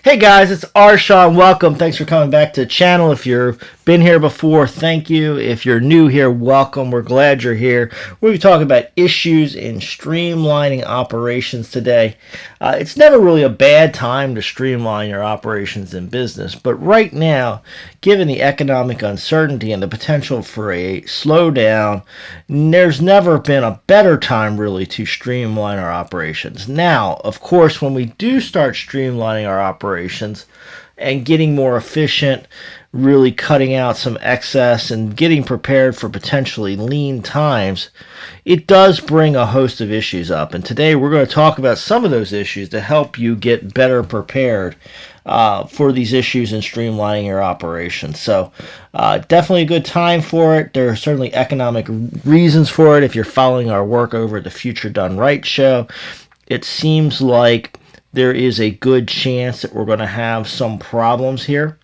Hey guys, it's Shawn. Welcome. Thanks for coming back to the channel. If you've been here before, thank you. If you're new here, welcome. We're glad you're here. We'll be talking about issues in streamlining operations today. It's never really a bad time to streamline your operations in business, but right now, given the economic uncertainty and the potential for a slowdown, there's never been a better time really to streamline our operations. Now, of course, when we do start streamlining our operations and getting more efficient, really cutting out some excess and getting prepared for potentially lean times, it does bring a host of issues up. And today we're going to talk about some of those issues to help you get better prepared for these issues in streamlining your operations. So definitely a good time for it. There are certainly economic reasons for it. If you're following our work over at the Future Done Right show, it seems like there is a good chance that we're going to have some problems here.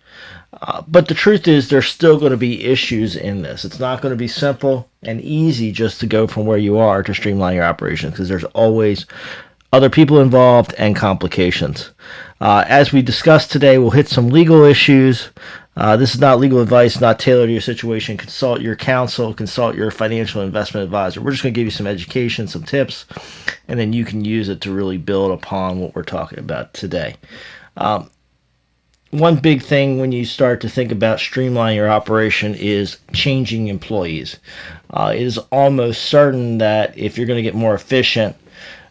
But the truth is there's still going to be issues in this. It's not going to be simple and easy just to go from where you are to streamline your operations, because there's always other people involved and complications. As we discussed today, we'll hit some legal issues. This is not legal advice, not tailored to your situation. Consult your counsel, consult your financial investment advisor. We're just going to give you some education, some tips, and then you can use it to really build upon what we're talking about today. One big thing when you start to think about streamlining your operation is changing employees. It is almost certain that if you're going to get more efficient,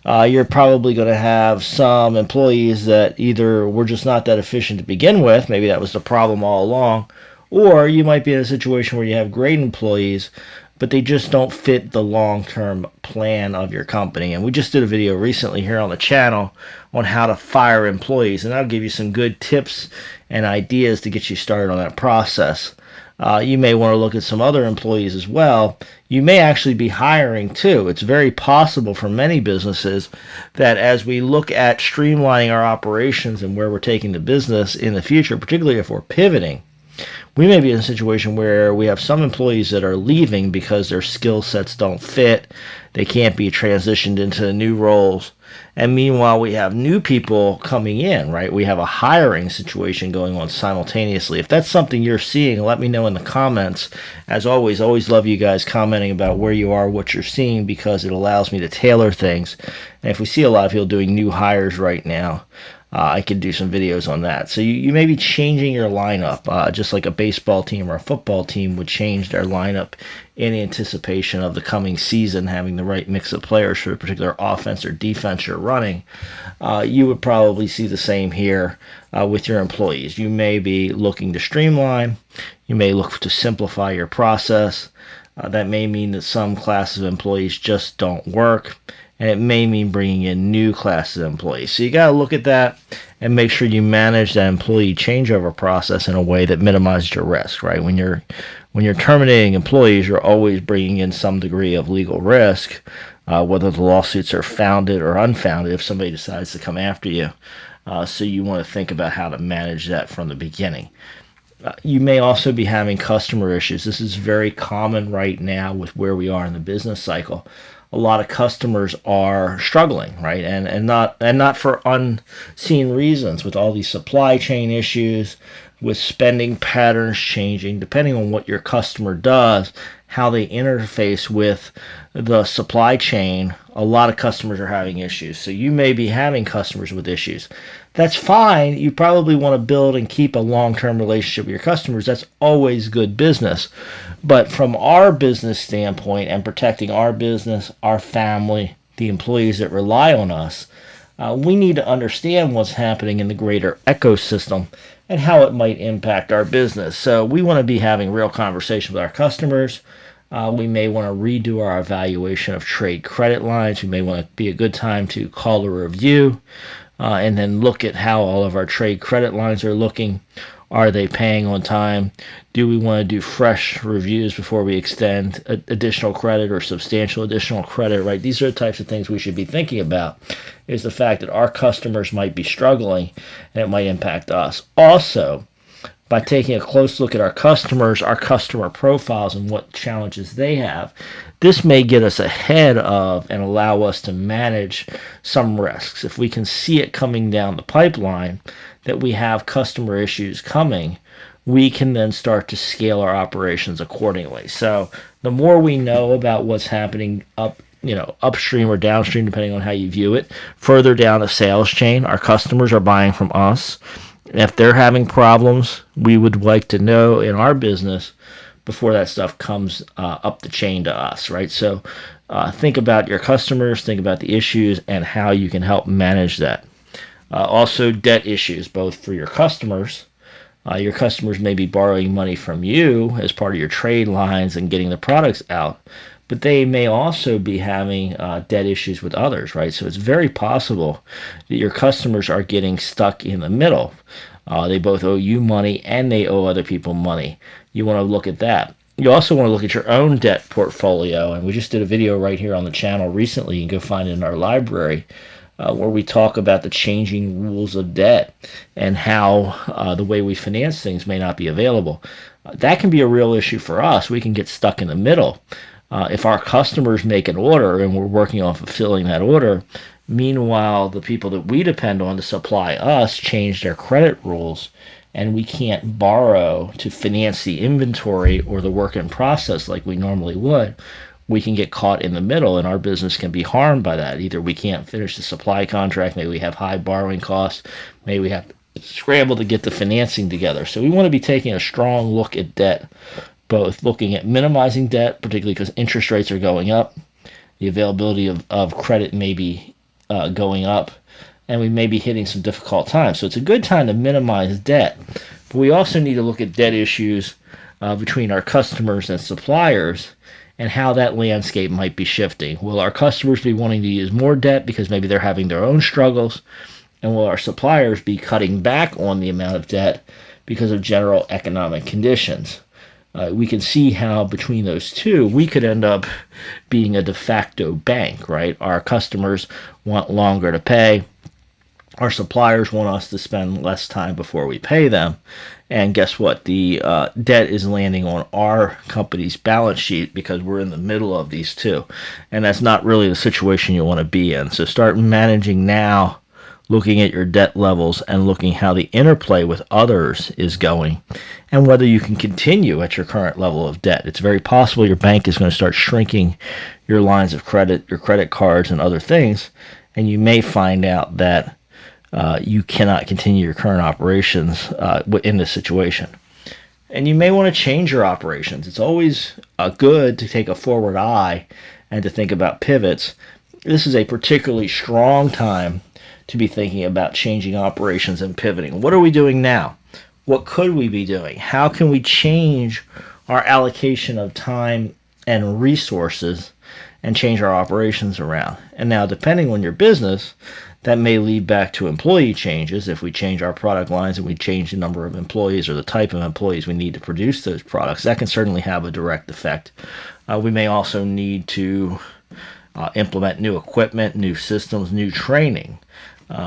you're probably going to have some employees that either were just not that efficient to begin with, maybe that was the problem all along, or you might be in a situation where you have great employees, but they just don't fit the long-term plan of your company. And we just did a video recently here on the channel on how to fire employees, and I'll give you some good tips and ideas to get you started on that process. You may want to look at some other employees as well. You may actually be hiring too. It's very possible for many businesses that as we look at streamlining our operations and where we're taking the business in the future, particularly if we're pivoting, we may be in a situation where we have some employees that are leaving because their skill sets don't fit. They can't be transitioned into the new roles. And meanwhile, we have new people coming in, right? We have a hiring situation going on simultaneously. If that's something you're seeing, let me know in the comments. As always love you guys commenting about where you are, what you're seeing, because it allows me to tailor things. And if we see a lot of people doing new hires right now, I could do some videos on that. So you may be changing your lineup, just like a baseball team or a football team would change their lineup in anticipation of the coming season, having the right mix of players for a particular offense or defense you're running. You would probably see the same here with your employees. You may be looking to streamline. You may look to simplify your process. That may mean that some classes of employees just don't work, and it may mean bringing in new classes of employees. So you got to look at that and make sure you manage that employee changeover process in a way that minimizes your risk, right? When you're terminating employees, you're always bringing in some degree of legal risk, whether the lawsuits are founded or unfounded if somebody decides to come after you. So you want to think about how to manage that from the beginning. You may also be having customer issues. This is very common right now with where we are in the business cycle. A lot of customers are struggling, right? And not for unseen reasons, with all these supply chain issues, with spending patterns changing, depending on what your customer does, how they interface with the supply chain. A lot of customers are having issues. So you may be having customers with issues. That's fine. You probably want to build and keep a long-term relationship with your customers. That's always good business. But from our business standpoint and protecting our business, our family, the employees that rely on us, we need to understand what's happening in the greater ecosystem and how it might impact our business. So we want to be having real conversation with our customers. We may want to redo our evaluation of trade credit lines. We may want to be a good time to call a review and then look at how all of our trade credit lines are looking. Are they paying on time? Do we want to do fresh reviews before we extend additional credit or substantial additional credit, right? These are the types of things we should be thinking about, is the fact that our customers might be struggling and it might impact us. Also, by taking a close look at our customers, our customer profiles, and what challenges they have. This may get us ahead of and allow us to manage some risks. If we can see it coming down the pipeline that we have customer issues coming, we can then start to scale our operations accordingly. So the more we know about what's happening upstream or downstream, depending on how you view it, further down a sales chain, our customers are buying from us. If they're having problems, we would like to know in our business before that stuff comes up the chain to us, right? So think about your customers, think about the issues, and how you can help manage that. Also, debt issues, both for your customers. Your customers may be borrowing money from you as part of your trade lines and getting the products out, but they may also be having debt issues with others, right? So it's very possible that your customers are getting stuck in the middle. They both owe you money and they owe other people money. You want to look at that. You also want to look at your own debt portfolio, and we just did a video right here on the channel recently. You can go find it in our library where we talk about the changing rules of debt and how the way we finance things may not be available. That can be a real issue for us. We can get stuck in the middle. If our customers make an order and we're working on fulfilling that order, meanwhile, the people that we depend on to supply us change their credit rules, and we can't borrow to finance the inventory or the work in process like we normally would, we can get caught in the middle, and our business can be harmed by that. Either we can't finish the supply contract, maybe we have high borrowing costs, maybe we have to scramble to get the financing together. So we want to be taking a strong look at debt, both looking at minimizing debt, particularly because interest rates are going up, the availability of credit may be going up, and we may be hitting some difficult times. So it's a good time to minimize debt. But we also need to look at debt issues between our customers and suppliers and how that landscape might be shifting. Will our customers be wanting to use more debt because maybe they're having their own struggles? And will our suppliers be cutting back on the amount of debt because of general economic conditions? We can see how between those two, we could end up being a de facto bank, right? Our customers want longer to pay. Our suppliers want us to spend less time before we pay them. And guess what? The debt is landing on our company's balance sheet because we're in the middle of these two. And that's not really the situation you want to be in. So start managing now, looking at your debt levels and looking how the interplay with others is going and whether you can continue at your current level of debt. It's very possible your bank is going to start shrinking your lines of credit, your credit cards, and other things, and you may find out that you cannot continue your current operations in this situation. And you may want to change your operations. It's always good to take a forward eye and to think about pivots. This is a particularly strong time to be thinking about changing operations and pivoting. What are we doing now? What could we be doing? How can we change our allocation of time and resources and change our operations around? And now, depending on your business, that may lead back to employee changes. If we change our product lines and we change the number of employees or the type of employees we need to produce those products, that can certainly have a direct effect. We may also need to implement new equipment, new systems, new training.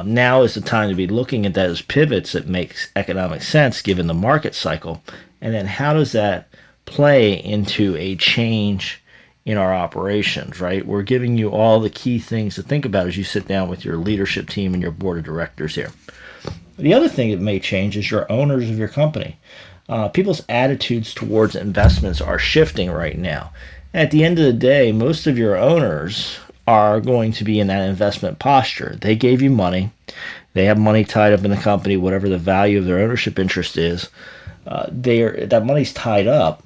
Now is the time to be looking at that as pivots that makes economic sense given the market cycle. And then how does that play into a change in our operations, right? We're giving you all the key things to think about as you sit down with your leadership team and your board of directors here. The other thing that may change is your owners of your company. People's attitudes towards investments are shifting right now. At the end of the day, most of your owners are going to be in that investment posture. They gave you money. They have money tied up in the company, whatever the value of their ownership interest is. That money's tied up,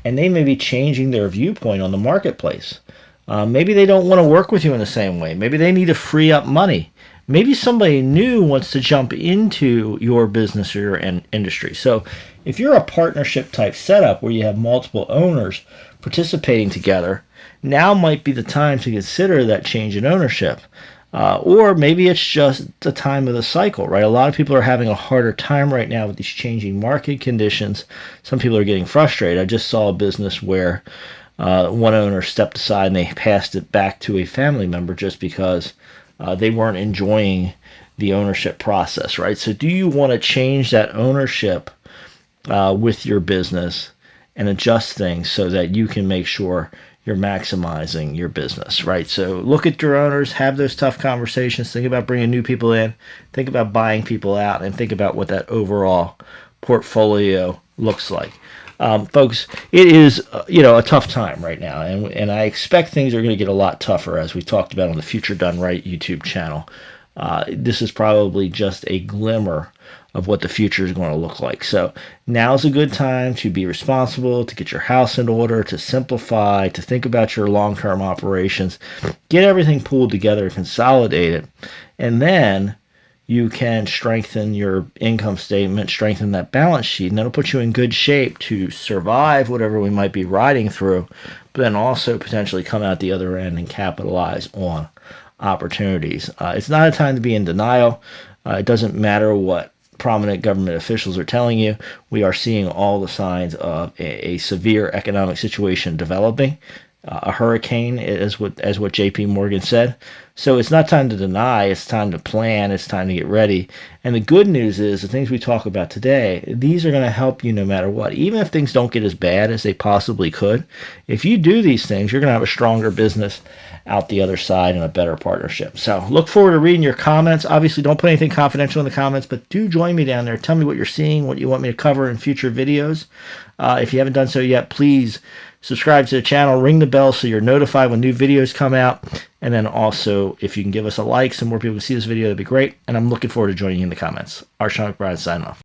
and they may be changing their viewpoint on the marketplace. Maybe they don't want to work with you in the same way. Maybe they need to free up money. Maybe somebody new wants to jump into your business or your industry. So if you're a partnership type setup where you have multiple owners participating together, now might be the time to consider that change in ownership. Or maybe it's just the time of the cycle, right? A lot of people are having a harder time right now with these changing market conditions. Some people are getting frustrated. I just saw a business where one owner stepped aside and they passed it back to a family member just because they weren't enjoying the ownership process, right? So do you want to change that ownership with your business and adjust things so that you can make sure you're maximizing your business, right? So look at your owners, have those tough conversations, think about bringing new people in, think about buying people out, and think about what that overall portfolio looks like. Folks, it is a tough time right now, and I expect things are going to get a lot tougher, as we talked about on the Future Done Right YouTube channel. This is probably just a glimmer of what the future is going to look like. So now's a good time to be responsible, to get your house in order, to simplify, to think about your long-term operations, get everything pulled together, consolidate it, and then you can strengthen your income statement, strengthen that balance sheet, and that'll put you in good shape to survive whatever we might be riding through, but then also potentially come out the other end and capitalize on opportunities. It's not a time to be in denial. It doesn't matter what prominent government officials are telling you. We are seeing all the signs of a severe economic situation developing. A hurricane, as what JP Morgan said. So it's not time to deny, it's time to plan, it's time to get ready. And the good news is the things we talk about today, these are going to help you no matter what. Even if things don't get as bad as they possibly could, if you do these things, you're going to have a stronger business out the other side and a better partnership. So look forward to reading your comments. Obviously, don't put anything confidential in the comments, but do join me down there. Tell me what you're seeing, what you want me to cover in future videos. If you haven't done so yet, please subscribe to the channel, ring the bell so you're notified when new videos come out. And then also, if you can give us a like so more people can see this video, that'd be great. And I'm looking forward to joining you in the comments. Shawn McBride signing off.